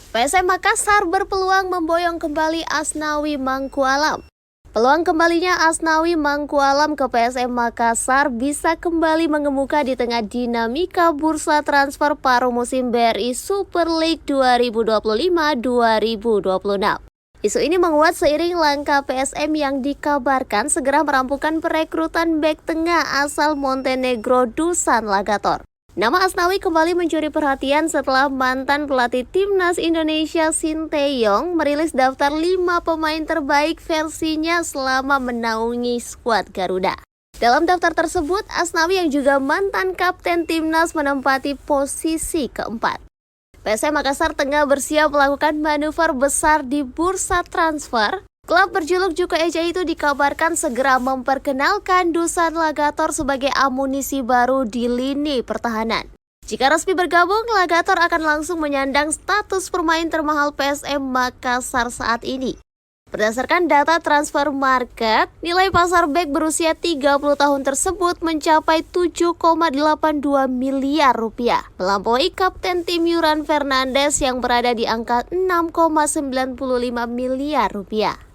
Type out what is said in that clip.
PSM Makassar berpeluang memboyong kembali Asnawi Mangkualam. Peluang kembalinya Asnawi Mangkualam ke PSM Makassar bisa kembali mengemuka di tengah dinamika bursa transfer paruh musim BRI Super League 2025-2026. Isu ini menguat seiring langkah PSM yang dikabarkan segera merampungkan perekrutan bek tengah asal Montenegro Dusan Lagator. Nama Asnawi kembali mencuri perhatian setelah mantan pelatih Timnas Indonesia Sinteyong merilis daftar 5 pemain terbaik versinya selama menaungi skuad Garuda. Dalam daftar tersebut, Asnawi yang juga mantan kapten Timnas menempati posisi keempat. PSM Makassar tengah bersiap melakukan manuver besar di bursa transfer. Klub berjuluk Juku Eja itu dikabarkan segera memperkenalkan Dusan Lagator sebagai amunisi baru di lini pertahanan. Jika resmi bergabung, Lagator akan langsung menyandang status pemain termahal PSM Makassar saat ini. Berdasarkan data transfer market, nilai pasar bek berusia 30 tahun tersebut mencapai 7,82 miliar rupiah, melampaui kapten tim Yuran Fernandes yang berada di angka 6,95 miliar rupiah.